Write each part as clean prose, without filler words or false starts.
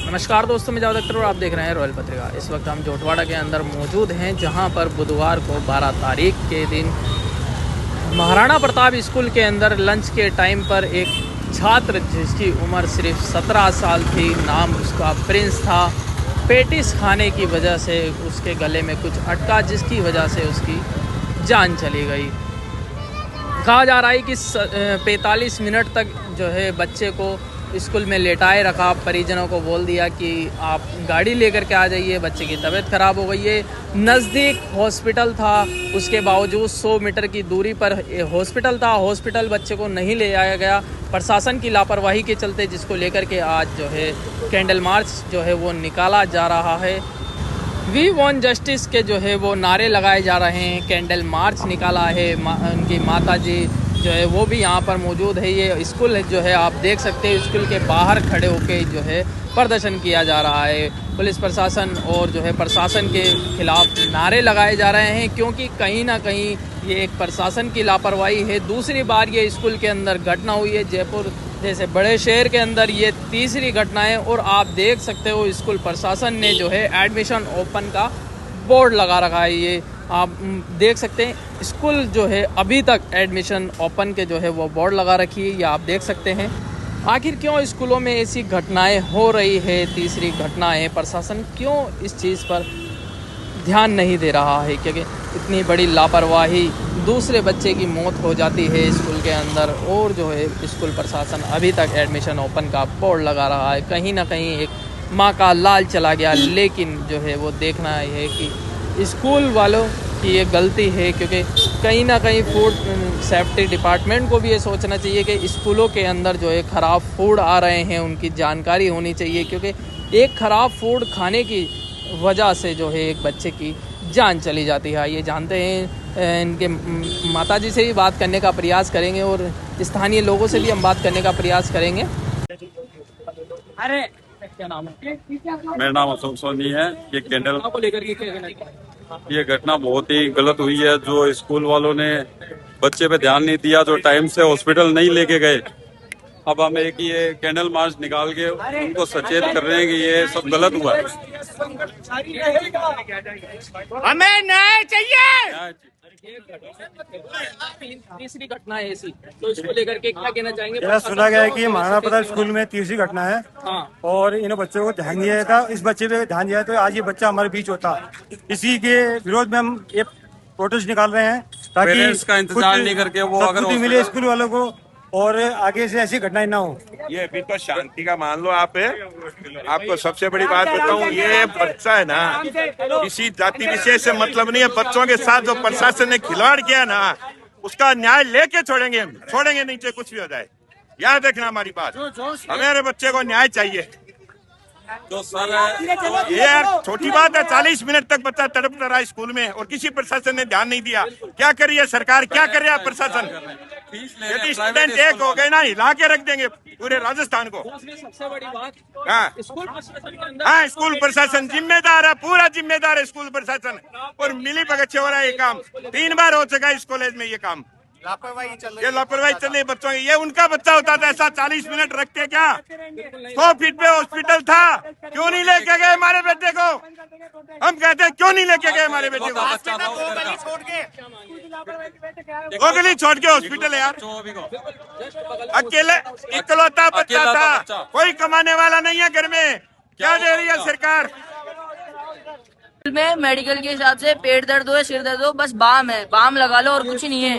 नमस्कार दोस्तों, मैं जावेद अख्तर और आप देख रहे हैं रॉयल पत्रिका। इस वक्त हम जोटवाड़ा के अंदर मौजूद हैं, जहां पर बुधवार को 12 तारीख के दिन महाराणा प्रताप स्कूल के अंदर लंच के टाइम पर एक छात्र जिसकी उम्र सिर्फ 17 साल थी, नाम उसका प्रिंस था, पेटिस खाने की वजह से उसके गले में कुछ अटका, जिसकी वजह से उसकी जान चली गई। कहा जा रहा है कि 45 मिनट तक जो है बच्चे को स्कूल में लेटाए रखा। परिजनों को बोल दिया कि आप गाड़ी लेकर के आ जाइए, बच्चे की तबीयत ख़राब हो गई है। नज़दीक हॉस्पिटल था, उसके बावजूद 100 मीटर की दूरी पर हॉस्पिटल था, हॉस्पिटल बच्चे को नहीं ले आया गया प्रशासन की लापरवाही के चलते, जिसको लेकर के आज जो है कैंडल मार्च जो है वो निकाला जा रहा है। वी वॉन्ट जस्टिस के जो है वो नारे लगाए जा रहे हैं। कैंडल मार्च निकाला है, उनकी माता जी जो है वो भी यहाँ पर मौजूद है। ये स्कूल जो है आप देख सकते हैं, स्कूल के बाहर खड़े होकर जो है प्रदर्शन किया जा रहा है। पुलिस प्रशासन और जो है प्रशासन के खिलाफ नारे लगाए जा रहे हैं, क्योंकि कहीं ना कहीं ये एक प्रशासन की लापरवाही है। दूसरी बार ये स्कूल के अंदर घटना हुई है, जयपुर जैसे बड़े शहर के अंदर ये तीसरी घटना है। और आप देख सकते हो स्कूल प्रशासन ने जो है एडमिशन ओपन का बोर्ड लगा रखा है। ये आप देख सकते हैं, स्कूल जो है अभी तक एडमिशन ओपन के जो है वो बोर्ड लगा रखी है, ये आप देख सकते हैं। आखिर क्यों स्कूलों में ऐसी घटनाएं हो रही है, तीसरी घटना है, प्रशासन क्यों इस चीज़ पर ध्यान नहीं दे रहा है? क्योंकि इतनी बड़ी लापरवाही, दूसरे बच्चे की मौत हो जाती है स्कूल के अंदर, और जो है स्कूल प्रशासन अभी तक एडमिशन ओपन का बोर्ड लगा रहा है। कहीं ना कहीं एक माँ का लाल चला गया, लेकिन जो है वो देखना है कि स्कूल वालों की ये गलती है, क्योंकि कहीं ना कहीं फूड सेफ्टी डिपार्टमेंट को भी ये सोचना चाहिए कि स्कूलों के अंदर जो है ख़राब फूड आ रहे हैं, उनकी जानकारी होनी चाहिए, क्योंकि एक ख़राब फूड खाने की वजह से जो है एक बच्चे की जान चली जाती है। ये जानते हैं, इनके माताजी से भी बात करने का प्रयास करेंगे और स्थानीय लोगों से भी हम बात करने का प्रयास करेंगे। अरे क्या नाम है? मेरा नाम अशोक सोनी है। ये कैंडल को लेकर ये घटना बहुत ही गलत हुई है। जो स्कूल वालों ने बच्चे पे ध्यान नहीं दिया, जो टाइम से हॉस्पिटल नहीं लेके गए, अब हम एक ये कैंडल मार्च निकाल के उनको सचेत कर रहे हैं कि ये सब गलत हुआ है। हमें न्याय चाहिए। तीसरी घटना है ऐसी, तो इसको लेकर के क्या कहना चाहेंगे? यह सुना गया है कि महाराणा प्रताप स्कूल में तीसरी घटना है। हाँ। और इन बच्चों को ध्यान दिया था, इस बच्चे पे ध्यान दिया तो आज ये बच्चा हमारे बीच होता। इसी के विरोध में हम ये प्रोटेस्ट निकाल रहे हैं, ताकि पेरेंट्स का इंतजार नहीं करके वो अगर मिले स्कूल वालों को, और आगे से ऐसी घटनाएं ना हो। ये अभी तो शांति का मान लो आप। आपको सबसे बड़ी बात बताऊं, ये बच्चा है ना, किसी जाति विशेष से मतलब नहीं है। बच्चों के साथ जो प्रशासन ने खिलवाड़ किया ना, उसका न्याय लेके छोड़ेंगे हम, छोड़ेंगे नहीं चाहे कुछ भी हो जाए। याद रखना हमारी बात, हमारे बच्चे को न्याय चाहिए। जो सर ये यार छोटी बात है, 40 मिनट तक बच्चा तड़पता रहा स्कूल में और किसी प्रशासन ने ध्यान नहीं दिया। क्या करिए सरकार, क्या करे प्रशासन? यदि स्टूडेंट एक हो गए ना, हिला के रख देंगे पूरे राजस्थान को। सबसे बड़ी बात, हाँ, स्कूल प्रशासन जिम्मेदार है, पूरा जिम्मेदार है स्कूल प्रशासन, और मिली भगत से हो रहा है ये काम। 3 बार हो चुका है इस कॉलेज में ये काम, लापरवाही चल रही है बच्चों की। ये उनका बच्चा होता था ऐसा 40 मिनट रखते क्या? 100 फीट पे हॉस्पिटल था, क्यों नहीं लेके गए हमारे बेटे को? हम कहते हैं क्यों नहीं लेके गए हमारे बेटे को? वो गली छोड़ के हॉस्पिटल है यार, अकेले इकलौता बच्चा था, कोई कमाने वाला नहीं है घर में। क्या दे रही है सरकार? में मेडिकल के हिसाब से पेट दर्द हो या सिर दर्द हो, बस बाम है, बाम लगा लो और कुछ नहीं है।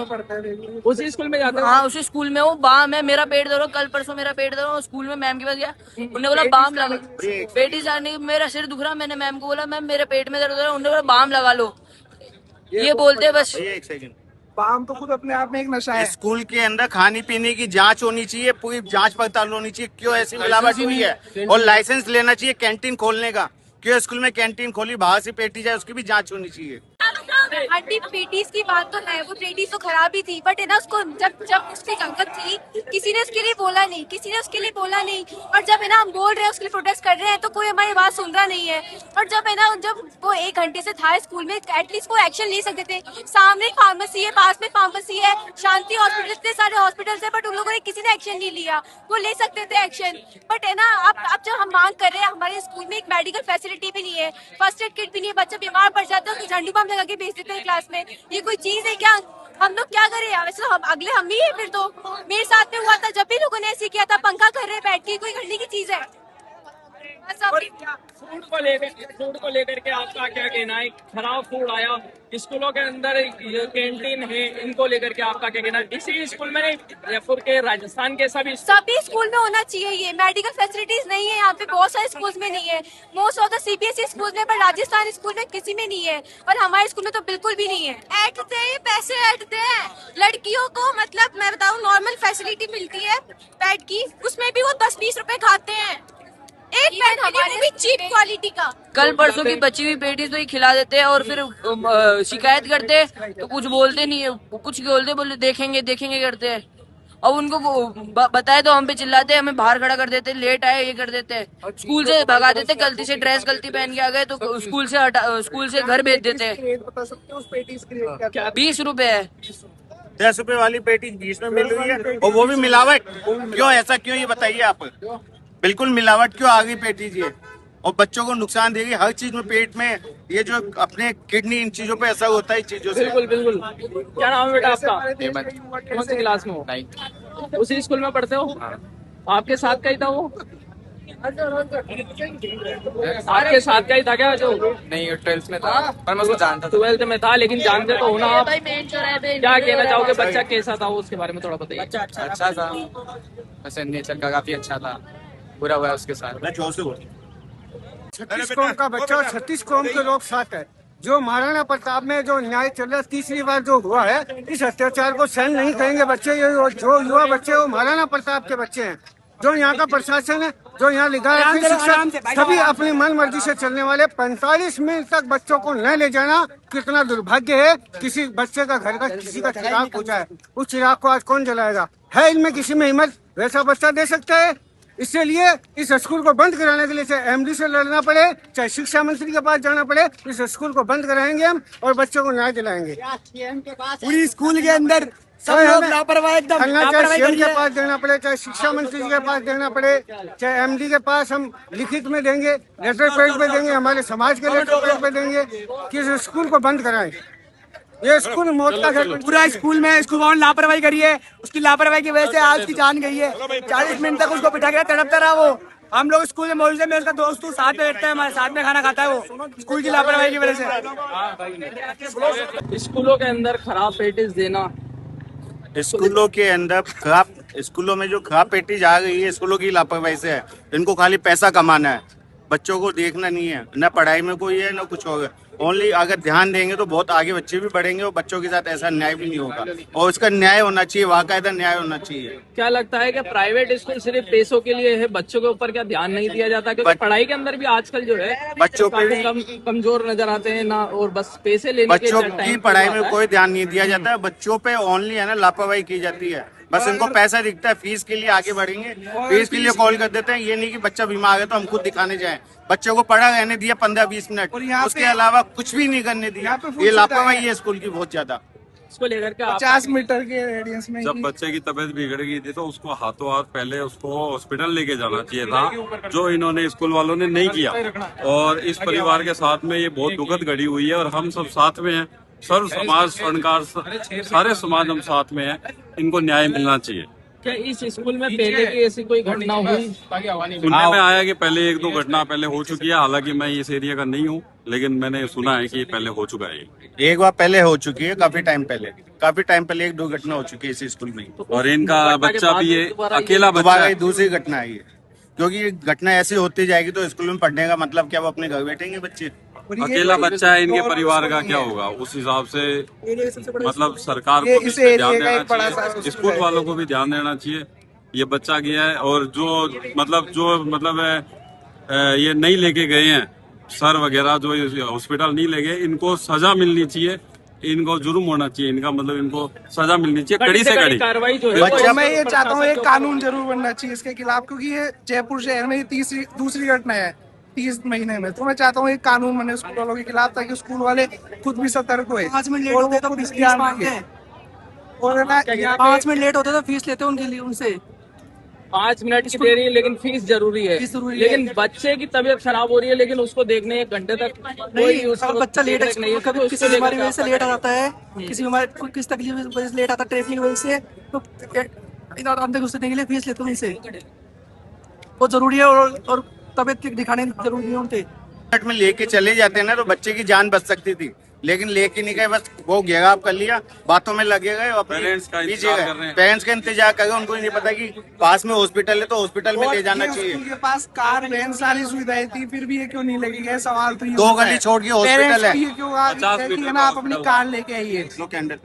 उसी स्कूल में जाते? हाँ, उसी स्कूल में वो बाम है। मेरा पेट दर्द हो, कल परसों मेरा पेट दर्द हो, स्कूल में मैम के पास गया, उन्होंने बोला बाम लगा। पेटी जाने, मेरा सिर दुख रहा, मैंने मैम को बोला मैम मेरे पेट में दर्द हो रहा है, उन्होंने बोला बाम लगा लो। ये बोलते बस। बाम तो खुद अपने आप में एक नशा है। स्कूल के अंदर खाने पीने की जांच होनी चाहिए, पूरी जांच पड़ताल होनी चाहिए, क्यों ऐसी मिलावट हुई है, और लाइसेंस लेना चाहिए कैंटीन खोलने का। क्यों स्कूल में कैंटीन खोली, बाहर से पेटी जाए, उसकी भी जांच होनी चाहिए। आंटी पेटीज की बात तो है, वो पेटीज तो खराब ही थी, बट है ना उसको जब उसकी जरूरत थी किसी ने उसके लिए बोला नहीं, और जब है ना हम बोल रहे हैं उसके लिए प्रोटेस्ट कर रहे हैं तो कोई हमारी बात सुन रहा नहीं है। और जब है ना जब वो 1 घंटे से था स्कूल में, एटलीस्ट वो एक्शन ले सकते थे। सामने फार्मेसी है, पास में फार्मेसी है, शांति हॉस्पिटल, इतने सारे हॉस्पिटल है, बट उन लोगों ने किसी ने एक्शन नहीं लिया। वो ले सकते थे एक्शन, बट है ना अब जब हम मांग कर रहे हैं, हमारे स्कूल में एक मेडिकल फैसिलिटी भी नहीं है, फर्स्ट एड किट भी नहीं है, बच्चा बीमार पड़ जाता है तो झंडू बम लगा के भेज देते हैं क्लास में। ये कोई चीज है क्या? हम लोग क्या करें? वैसे तो हम ही है। फिर तो मेरे साथ में हुआ था, जब भी लोगों ने ऐसे किया था, पंखा कर रहे बैठ के, कोई करने की चीज है? बस अभी फूड को लेकर के आपका क्या कहना है? खराब फूड आया स्कूलों के अंदर, कैंटीन है, इनको लेकर के आपका क्या कहना है? इसी स्कूल में नहीं, जयपुर के, राजस्थान के सभी स्कूल में होना चाहिए। ये मेडिकल फैसिलिटीज नहीं है यहाँ पे, बहुत सारे स्कूल्स में नहीं है, most of the CBSE school में, पर राजस्थान स्कूल में किसी में नहीं है, और हमारे स्कूल में तो बिल्कुल भी नहीं है। ऐंठते हैं, पैसे ऐंठते हैं लड़कियों को, मतलब मैं बताऊँ नॉर्मल फैसिलिटी मिलती है बेड की, उसमें भी वो 10-20 रुपए खाते हैं एक पेन, हमारे भी चीप क्वालिटी का। कल परसों की बची हुई पेटीज तो ही खिला देते हैं और फिर शिकायत करते हैं तो कुछ बोलते नहीं है, कुछ बोलते देखेंगे करते हैं। अब उनको बताए तो हम पे चिल्लाते हैं, हमें बाहर खड़ा कर देते हैं, लेट आए ये कर देते हैं, स्कूल से भगा देते हैं, गलती से ड्रेस गलती पहन के आ गए तो स्कूल से घर भेज देते हैं। 20 रुपए है। 10 रुपए वाली पेटी 20 में मिल रही है, और वो भी मिलावट। क्यों ऐसा, क्यों ये बताइए आप? बिल्कुल मिलावट क्यों आ गई पेटी जी? और बच्चों को नुकसान देगी हर चीज में, पेट में ये जो अपने किडनी, इन चीजों पे असर होता है, इस चीजों से। बिल्कुल। क्या नाम है बेटा आपका? कौन सी क्लास में हो? 9th। उसी स्कूल में पढ़ते हो? आपके साथ का ही था वो? आपके साथ का ही था क्या जो? नहीं, 12th में था, पर मैं उसको जानता था। 12th में था, लेकिन जानते तो हो ना आप। क्या कहना चाहोगे, बच्चा कैसा था वो, उसके बारे में थोड़ा बताइए। अच्छा था, वैसे नेचर का काफी अच्छा था, बुरा हुआ उसके साथ। 36 कौम का बच्चा और 36 कौम के लोग साथ है। जो महाराणा प्रताप में जो न्याय चल रहा है, तीसरी बार जो हुआ है, इस अत्याचार को सहन नहीं करेंगे बच्चे। ये जो युवा बच्चे वो महाराणा प्रताप के बच्चे हैं। जो यहाँ का प्रशासन है, जो यहाँ लिखा है शिक्षक, सभी अपनी मन मर्जी से चलने वाले। 45 मिनट तक बच्चों को न ले जाना कितना दुर्भाग्य है। किसी बच्चे का घर का किसी का चिराग हो जाए, उस चिराग को आज कौन जलाएगा? है इनमें किसी में हिम्मत? वैसा बच्चा दे सकता है? इसलिए इस स्कूल को बंद कराने के लिए चाहे एमडी से लड़ना पड़े, चाहे शिक्षा मंत्री के पास जाना पड़े, इस स्कूल को बंद कराएंगे हम और बच्चों को न्याय दिलाएंगे। पूरी स्कूल के अंदर सब लोग लापरवाह, एकदम चाहे सीएम के पास देना पड़े, चाहे शिक्षा मंत्री के पास देना पड़े, चाहे एमडी के पास हम लिखित में देंगे, लेटर पैड पे देंगे, हमारे समाज के लेटर पैड पे देंगे कि इस स्कूल को बंद कराएं। ये स्कूल मौत का घर। पूरा स्कूल में स्कूल वालों ने लापरवाही करी है, उसकी लापरवाही की वजह से आज की जान गई है। 40 मिनट तक उसको बिठा के तड़पता रहा वो। हम लोग स्कूल में मौजूद है, मैं उसका दोस्त हूँ, साथ में बैठता है, हमारे साथ में खाना खाता है वो, स्कूल की लापरवाही की वजह से। स्कूलों के अंदर खराब पेटीज देना, स्कूलों के अंदर खराब, स्कूलों में जो खराब पेटीज आ गई है, स्कूलों की लापरवाही से है। इनको खाली पैसा कमाना है, बच्चों को देखना नहीं है, न पढ़ाई में कोई है न कुछ होगा। ओनली अगर ध्यान देंगे तो बहुत आगे बच्चे भी बढ़ेंगे और बच्चों के साथ ऐसा न्याय भी नहीं होगा, और उसका न्याय होना चाहिए, वाकायदा न्याय होना चाहिए। क्या लगता है कि प्राइवेट स्कूल सिर्फ पैसों के लिए है, बच्चों के ऊपर क्या ध्यान नहीं दिया जाता? क्योंकि पढ़ाई के अंदर भी आजकल जो है बच्चों पे भी कमजोर नजर आते हैं ना, और बस पैसे लेने बच्चों की पढ़ाई में कोई ध्यान नहीं दिया जाता है। बच्चों पे ओनली है ना लापरवाही की जाती है, बस इनको पैसा दिखता है, फीस के लिए आगे बढ़ेंगे, फीस के लिए कॉल कर देते हैं। ये नहीं कि बच्चा बीमार है तो हम खुद दिखाने जाएं। बच्चों को पढ़ा रहने दिया 15-20 मिनट, उसके अलावा कुछ भी नहीं करने दिया। ये लापरवाही है स्कूल की बहुत ज्यादा। इसको लेकर के 50 मीटर के रेडियस में जब बच्चे की तबीयत बिगड़ गई थी तो उसको हाथों हाथ पहले उसको हॉस्पिटल लेके जाना चाहिए था, जो इन्होंने स्कूल वालों ने नहीं किया। और इस परिवार के साथ में ये बहुत दुखद घड़ी हुई है, और हम सब साथ में हैं, सर्व समाज, स्वर्णकार, सारे समाज हम साथ में हैं। इनको न्याय मिलना चाहिए। क्या इस स्कूल में पहले की ऐसी कोई घटना हुई? सुनने में आया कि पहले 1-2 घटना पहले हो चुकी है, हालांकि मैं इस एरिया का नहीं हूँ, लेकिन मैंने सुना है कि पहले हो चुका है। एक बार पहले हो चुकी है, काफी टाइम पहले 1-2 घटना हो चुकी है इस स्कूल में। और इनका बच्चा भी ये अकेला बच्चा दोबारा है। ये दूसरी घटना है ये, क्योंकि ये घटना ऐसी होती जाएगी तो स्कूल में पढ़ने का मतलब क्या, वो अपने घर बैठेंगे बच्चे? अकेला बच्चा है, इनके परिवार का क्या होगा? उस हिसाब से मतलब सरकार को भी ध्यान देना चाहिए, स्कूल वालों को भी ध्यान देना चाहिए। ये बच्चा गया है, और जो ये नहीं लेके गए हैं सर वगैरह, जो हॉस्पिटल नहीं ले गए, इनको सजा मिलनी चाहिए। इनको जुर्म होना चाहिए, इनका मतलब इनको सजा मिलनी चाहिए, कड़ी से कड़ी कार्रवाई जो है बच्चा मैं ये चाहता हूँ एक कानून जरूर बनना चाहिए इसके खिलाफ, क्योंकि ये जयपुर शहर में ये दूसरी घटना है 30 महीने में। तो मैं चाहता हूँ एक कानून बने स्कूल वालों के खिलाफ, ताकि स्कूल वाले खुद भी सतर्क हुए। 5 मिनट लेट होते तो फीस मांगते हैं, और ना 5 मिनट लेट होते तो फीस लेते हैं उनके लिए, उनसे 5 मिनट की देरी है, लेकिन फीस जरूरी है। फीस जरूरी लेकिन बच्चे की तबीयत खराब हो रही है, लेकिन उसको देखने 1 घंटे तक नहीं, अगर बच्चा लेट है, कभी किसी बीमारी की वजह से लेट आ जाता है, किसी बीमारी किसी तकलीफ की वजह से लेट आता है, ट्रैफिक की वजह से, तो आप देख उससे देने के लिए फीस लेते हैं उनसे, बहुत जरूरी है। और तबियत दिखाने जरूरी है उनसे। मिनट में लेके चले जाते हैं ना तो बच्चे की जान बच सकती थी, लेकिन लेके नहीं गए, बस वो घेराव कर लिया, बातों में लगे गए और पेरेंट्स का इंतजार कर रहे हैं। पेरेंट्स का इंतजार कर रहे हैं। उनको नहीं पता कि पास में हॉस्पिटल है तो हॉस्पिटल में ले जाना चाहिए। उनके पास कार वैन सारी सुविधाएं थी, फिर भी ये क्यों नहीं लगी गए? सवाल तो ये 2 होता गली है। छोड़ के हॉस्पिटल पेरेंट्स है। को ये क्यों कहती है ना आप अपनी कार लेके आइए। लो कैंडल,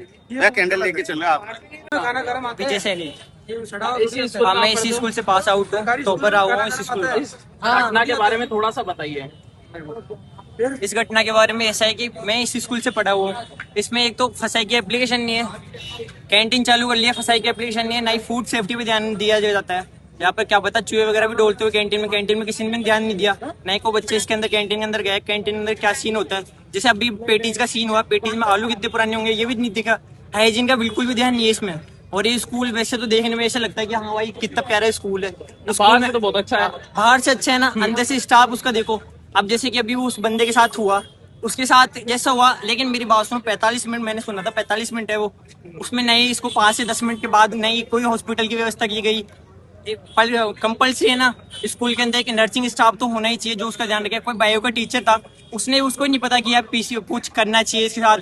कैंडल लेके चलो आप। पीछे से नहीं, हाँ, मैं इसी स्कूल से पास आउट हूँ, टॉपर रहा हूँ इस स्कूल में। घटना के बारे में थोड़ा सा बताइए। इस घटना के बारे में ऐसा है कि मैं इस स्कूल से पढ़ा हुआ हूँ। इसमें एक तो फसाई की एप्लीकेशन नहीं है, कैंटीन चालू कर लिया, फसाई की एप्लीकेशन नहीं है, ना ही फूड सेफ्टी पे ध्यान दिया जाता है। यहाँ पर क्या पता चूहे वगैरह भी डोलते हुए कैंटीन में किसी ने ध्यान नहीं दिया, ना ही को बच्चे इसके अंदर कैंटीन के अंदर गए। कैंटीन के अंदर क्या सीन होता है, जैसे अभी पेटीज का सीन हुआ, पेटीज में आलू कितने पुराने होंगे ये भी नहीं दिखा। हाइजीन का बिल्कुल भी ध्यान नहीं है इसमें। और ये स्कूल वैसे तो देखने में ऐसा लगता है कि हाँ भाई कितना प्यारा स्कूल है, स्कूल में तो बहुत अच्छा है, बाहर से अच्छा है ना, अंदर से स्टाफ उसका देखो। अब जैसे कि अभी उस बंदे के साथ हुआ, उसके साथ जैसा हुआ, लेकिन मेरी बात सुनो, 45 मिनट मैंने सुना था, 45 मिनट है वो, उसमें नहीं इसको 5 से 10 मिनट के बाद नहीं कोई हॉस्पिटल की व्यवस्था की गई। कंपल्सरी है ना, स्कूल के अंदर एक नर्सिंग स्टाफ तो होना ही चाहिए जो उसका ध्यान रखे। कोई बायो का टीचर था, उसने उसको नहीं पता कि यार पीसी कुछ करना चाहिए इसके साथ,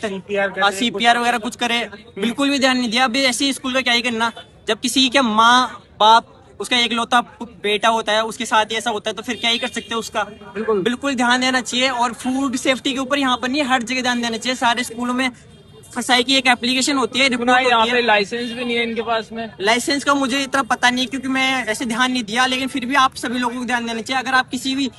CPR वगैरह कुछ करे, बिल्कुल भी ध्यान नहीं दिया। अभी ऐसे स्कूल का क्या ही करना, जब किसी के माँ बाप उसका एक लौता बेटा होता है, उसके साथ ही ऐसा होता है तो फिर क्या ही कर सकते हैं उसका। बिल्कुल ध्यान देना चाहिए। और फूड सेफ्टी के ऊपर यहाँ पर नहीं, हर जगह ध्यान देना चाहिए। सारे स्कूलों में फसाई की एक एप्लीकेशन होती है, यहाँ पे लाइसेंस भी नहीं है इनके पास में। लाइसेंस का मुझे इतना पता नहीं क्योंकि मैं ऐसे ध्यान नहीं दिया, लेकिन फिर भी आप सभी लोगों को ध्यान देना चाहिए। अगर आप किसी भी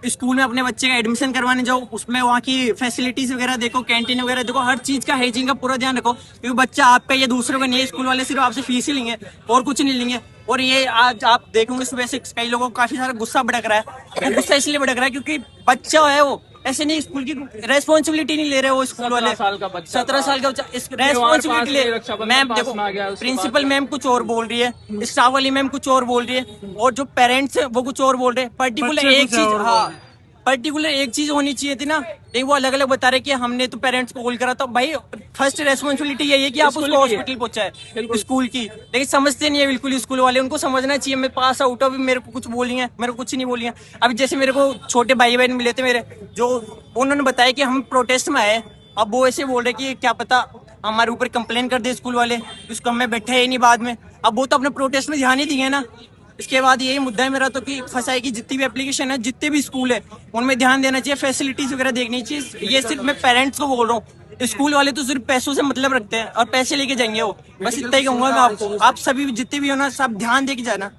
स्कूल में अपने बच्चे का एडमिशन करवाने जाओ, उसमें वहाँ की फैसिलिटीज वगैरह देखो, कैंटीन वगैरह देखो, हर चीज का हाइजीन का पूरा ध्यान रखो, क्योंकि बच्चा आपका ये दूसरों का नहीं है। स्कूल वाले सिर्फ आपसे फीस ही लेंगे और कुछ नहीं लेंगे। और ये आज आप देखोगे सुबह से कई लोगों को काफी सारा गुस्सा भड़क रहा है। गुस्सा इसलिए भड़क रहा है क्योंकि बच्चा है वो, ऐसे नहीं स्कूल की रेस्पॉन्सिबिलिटी नहीं ले रहे वो स्कूल वाले। 17 साल का बच्चा रेस्पॉन्सिबिलिटी ले। मैम देखो, प्रिंसिपल मैम कुछ और बोल रही है, स्टाफ वाली मैम कुछ और बोल रही है, और जो पेरेंट्स है वो कुछ और बोल रहे हैं। पर्टिकुलर एक चीज होनी चाहिए थी ना, नहीं वो अलग अलग बता रहे कि हमने तो पेरेंट्स को कॉल करा था। भाई फर्स्ट रेस्पॉन्सिबिलिटी यही है कि आप उसको हॉस्पिटल पहुंचाए स्कूल की, लेकिन समझते नहीं है बिल्कुल स्कूल वाले। उनको समझना चाहिए, मैं पास आउट ऑफ, मेरे को कुछ बोली है, मेरे को कुछ नहीं बोली है। अभी जैसे मेरे को छोटे भाई बहन मिले थे मेरे, जो उन्होंने बताया कि हम प्रोटेस्ट में आए। अब वो ऐसे बोल रहे कि क्या पता हमारे ऊपर कंप्लेन कर दे स्कूल वाले, इसको हमें बैठे ही नहीं बाद में। अब वो तो अपने प्रोटेस्ट में ध्यान ही दिए ना। इसके बाद यही मुद्दा है मेरा तो कि फसाई की जितनी भी एप्लीकेशन है, जितने भी स्कूल है, उनमें ध्यान देना चाहिए, फैसिलिटीज वगैरह देखनी चाहिए। ये सिर्फ मैं पेरेंट्स को बोल रहा हूँ, स्कूल वाले तो सिर्फ पैसों से मतलब रखते हैं और पैसे लेके जाएंगे वो, बस इतना ही कहूंगा मैं आपको। आप सभी जितने भी हो ना, सब ध्यान दे के जाना।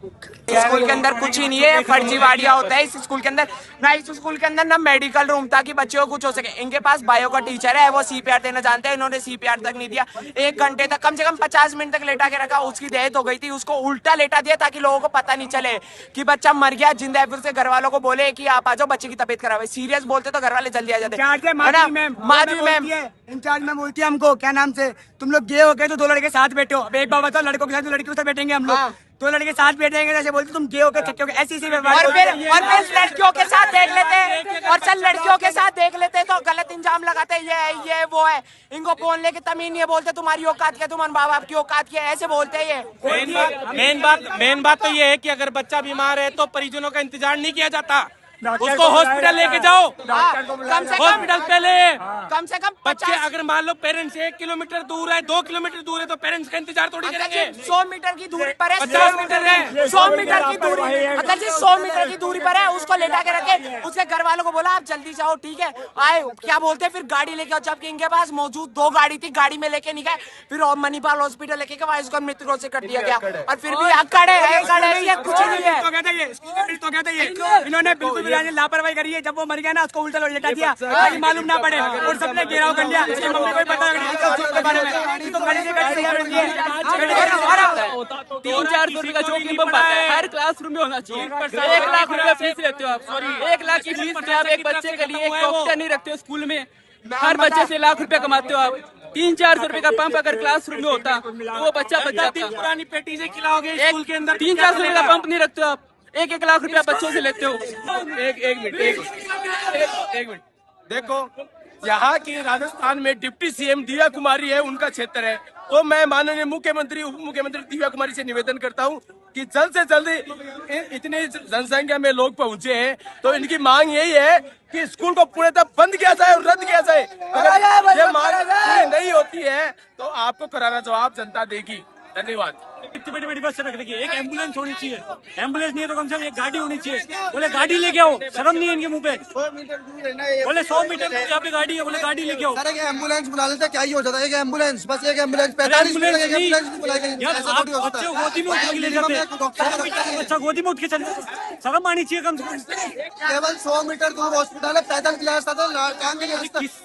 स्कूल के अंदर कुछ ही नहीं है, फर्जीवाड़िया होता है इस स्कूल के अंदर। ना इस स्कूल के अंदर ना मेडिकल रूम था कि बच्चों को कुछ हो सके। इनके पास बायो का टीचर है, वो CPR देना जानते हैं, इन्होंने CPR तक नहीं दिया। 1 घंटे तक, कम से कम 50 मिनट तक लेटा के रखा। उसकी डेथ हो गई थी, उसको उल्टा लेटा दिया ताकि लोगों को पता नहीं चले कि बच्चा मर गया, जिंदा है। फिर से घर वालों को बोले कि आप आ जाओ, बच्चे की तबीयत खराब है। सीरियस बोलते तो घर वाले जल्दी आ जाते। माधवी मैम इंचार्ज में बोलती है हमको, क्या नाम से, तुम लोग गे हो गए तो 2 लड़के साथ बैठे हो। अब एक बार बताओ, लड़कों के साथ 2 लड़कियों के साथ बैठेंगे हम लोग, 2 लड़के साथ बैठेंगे, जैसे बोलते तुम गे हो गए, छक्के हो गए, ऐसी और फिर लड़कियों के साथ देख लेते, और चल लड़कियों के साथ देख लेते तो गलत इंजाम लगाते, ये वो है। इनको बोलने की तमीज नहीं है, बोलते तुम्हारी औकात क्या, तुम्हारे माँ बाप की औकात क्या, ऐसे बोलते हैं ये। मेन बात तो ये है कि अगर बच्चा बीमार है तो परिजनों का इंतजार नहीं किया जाता, उसको हॉस्पिटल लेके जाओ, हॉस्पिटल पहले। कम से कम बच्चे अगर मान लो पेरेंट्स 1 किलोमीटर दूर है, 2 किलोमीटर दूर है, तो पेरेंट्स का इंतजार थोड़ी करेंगे। 100 मीटर की दूरी पर है, 50 मीटर है, 100 मीटर की दूरी, मतलब जी 100 मीटर की दूरी पर है। उसको लेटा के रखे, उसके घर वालों को बोला आप जल्दी जाओ, ठीक है आए, क्या बोलते हैं फिर गाड़ी लेके आओ, जबकि इनके पास मौजूद 2 गाड़ी थी, गाड़ी में लेके नहीं गए। फिर मणिपाल हॉस्पिटल लेके गए, उसको मृत्यु घोषित कर दिया गया। और फिर भी खड़े कुछ नहीं है। इन्होंने बिल्कुल यहाँ ने लापरवाही करी है। जब वो मर गया ना, उसको उल्टा लेटा दिया ताकि मालूम ना पड़े, और सबने घेराव कर लिया। उसकी मम्मी को भी पता नहीं के बारे में। तो गाड़ी से गाड़ी तैयार होती है। 300-400 रुपए का चौकी बम आता है, हर क्लासरूम में होना चाहिए। 1 लाख रुपए फीस लेते हो आप, 1 लाख की फीस में आप एक बच्चे के लिए एक डॉक्टर नहीं रखते हो स्कूल में। हर बच्चे से लाख रुपए कमाते हो आप। 300-400 रुपए का पंप अगर क्लासरूम में होता तो वो बच्चा बच जाता। पुरानी पेटी से खिलाओगे स्कूल के अंदर। 300-400 रुपए का पंप नहीं रखते हो आप, 1-1 लाख रुपया बच्चों से लेते हो। एक मिनट देखो, यहाँ की राजस्थान में डिप्टी सीएम दिव्या कुमारी है, उनका क्षेत्र है। तो मैं माननीय मुख्यमंत्री उप मुख्यमंत्री दिव्या कुमारी से निवेदन करता हूँ कि जल्द से जल्द इतनी जनसंख्या में लोग पहुंचे हैं, तो इनकी मांग यही है कि स्कूल को पूर्णतः बंद किया जाए और रद्द किया जाए। अगर ये मांग पूरी नहीं होती है तो आपको करारा जवाब जनता देगी। धन्यवाद। इतनी बड़ी बड़ी बस रख रखी है, एक एम्बुलेंस होनी चाहिए। एम्बुलेंस नहीं है तो कम से कम एक गाड़ी होनी चाहिए। बोले गाड़ी लेके आओ, शर्म नहीं है इनके मुंह पे। बोले 100 मीटर यहाँ पे गाड़ी है, बोले गाड़ी लेके आओ। सर एक एम्बुलेंस बुला लेते क्या ही हो जाता है, एक एम्बुलेंस, बस एक एम्बुलेंस 45 मिनट लगे, एम्बुलेंस नहीं बुलाई गई। बच्चे गोदी में उठ के ले जाते हैं, बच्चा गोदी में उठ के चल, शर्म आनी चाहिए कम से कम। केवल 100 मीटर दूर हॉस्पिटल है, पैदल किया जाता था, काम के लिए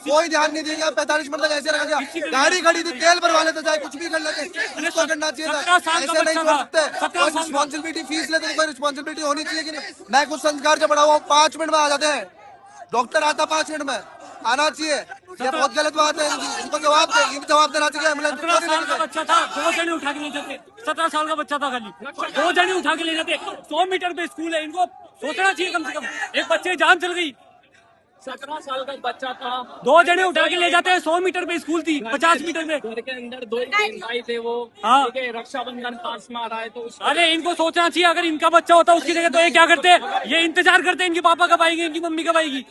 कोई ध्यान नहीं देगा। 45 मिनट तक ऐसे रखा गया, गाड़ी खड़ी थी, तेल भरवा लेते, चाहे कुछ भी कर लेते, इसको करना चाहिए था। ऐसे नहीं कर सकते, कोई रिस्पॉन्सिबिलिटी, फीस लेते तो कोई रिस्पॉन्सिबिलिटी होनी चाहिए कि नहीं। मैं कुछ संस्कार से बड़ा हुआ, 5 मिनट में आ जाते हैं, डॉक्टर आता 5 मिनट में, आना चाहिए। ये बहुत गलत बात है, इनको जवाब देना चाहिए। एम्बुलेंस 17 साल का बच्चा था, 2 जने उठा के ले जाते। 17 साल का बच्चा था, खाली 2 जने उठा के ले जाते। 100 मीटर पे स्कूल है, इनको सोचना चाहिए कम से कम। एक बच्चे की जान चल गई, 17 साल का बच्चा था, 2 जने उठा के ले जाते हैं। 100 मीटर पे स्कूल थी, 50 मीटर में। घर के अंदर 2 भाई थे वो। हाँ, रक्षाबंधन पास में आ रहा है तो अरे इनको सोचना चाहिए, अगर इनका बच्चा होता उसकी जगह तो ये क्या करते? ये इंतजार करते इनके पापा कब आएंगे, इनकी मम्मी कब आएगी,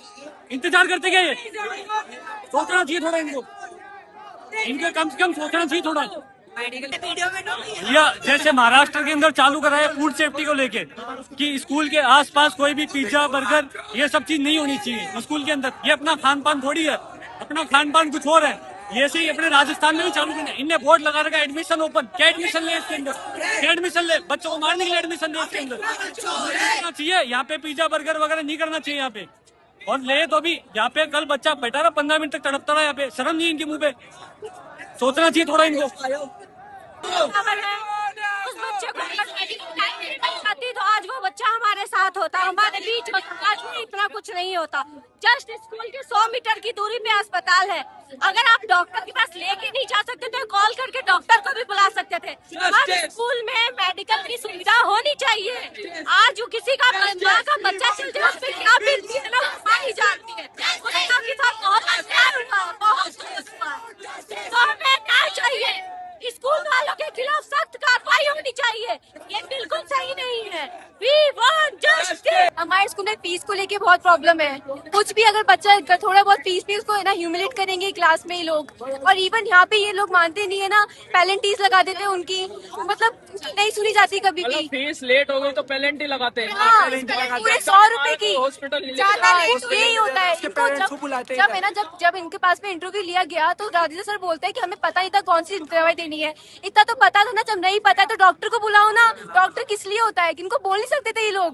इंतजार करते क्या? ये सोचना चाहिए थोड़ा इनको कम से कम सोचना चाहिए थोड़ा। या जैसे महाराष्ट्र के अंदर चालू करा है फूड सेफ्टी को लेके कि स्कूल के आसपास कोई भी पिज्जा बर्गर ये सब चीज नहीं होनी चाहिए स्कूल के अंदर। ये अपना खान पान थोड़ी है, अपना खान पान कुछ और है। ये से ही अपने राजस्थान में भी चालू करना। इनने बोर्ड लगा रखा है एडमिशन ओपन, क्या एडमिशन ले इसके अंदर? क्या एडमिशन ले? बच्चों को मारने के लिए एडमिशन ले इसके अंदर? चाहिए यहाँ पे पिज्जा बर्गर वगैरह नहीं करना चाहिए यहाँ पे। और ले तो भी यहाँ पे कल बच्चा बैठा रहा 15 मिनट तक तड़पता रहा यहाँ पे, शर्म नहीं इनके मुंह पे? सोचना चाहिए थोड़ा इनको। उस बच्चे को आती तो आज वो बच्चा हमारे साथ होता, हमारे बीच होता। आज में इतना कुछ नहीं होता। जस्ट स्कूल के 100 मीटर की दूरी पे अस्पताल है। अगर आप डॉक्टर के पास लेके नहीं जा सकते तो कॉल करके डॉक्टर को भी बुला सकते थे। हर स्कूल में मेडिकल की सुविधा होनी चाहिए। आज जो किसी का माँ का बच्चा चल जाए उस पर क्या बीतती है लोग मानी जाती है। के साथ बहुत अन्याय हुआ, बहुत तो हमें क्या चाहिए? स्कूल वालों के खिलाफ सख्त कार्रवाई होनी चाहिए। ये बिल्कुल सही नहीं है। We want justice। हमारे स्कूल में फीस को लेके बहुत प्रॉब्लम है। कुछ भी अगर बच्चा थोड़ा बहुत फीस को है ना ह्यूमिलेट करेंगे क्लास में ही लोग। और इवन यहाँ पे ये लोग मानते नहीं है ना, पेनल्टीज लगा देते हैं उनकी, मतलब नहीं सुनी जाती कभी भी। फीस लेट हो गई तो पेनल्टी लगाते हैं। हाँ, पूरे 100 रुपए की हॉस्पिटल ज्यादा लेट यही होता है। जब है ना जब इनके पास में इंटरव्यू लिया गया तो राजेंद्र सर बोलते हैं कि हमें पता नहीं था कौन सी दवाई देनी है। इतना तो पता था ना, जब नहीं पता तो डॉक्टर को बुलाओ ना। डॉक्टर किस लिए होता है? कि इनको बोल नहीं सकते थे ये लोग?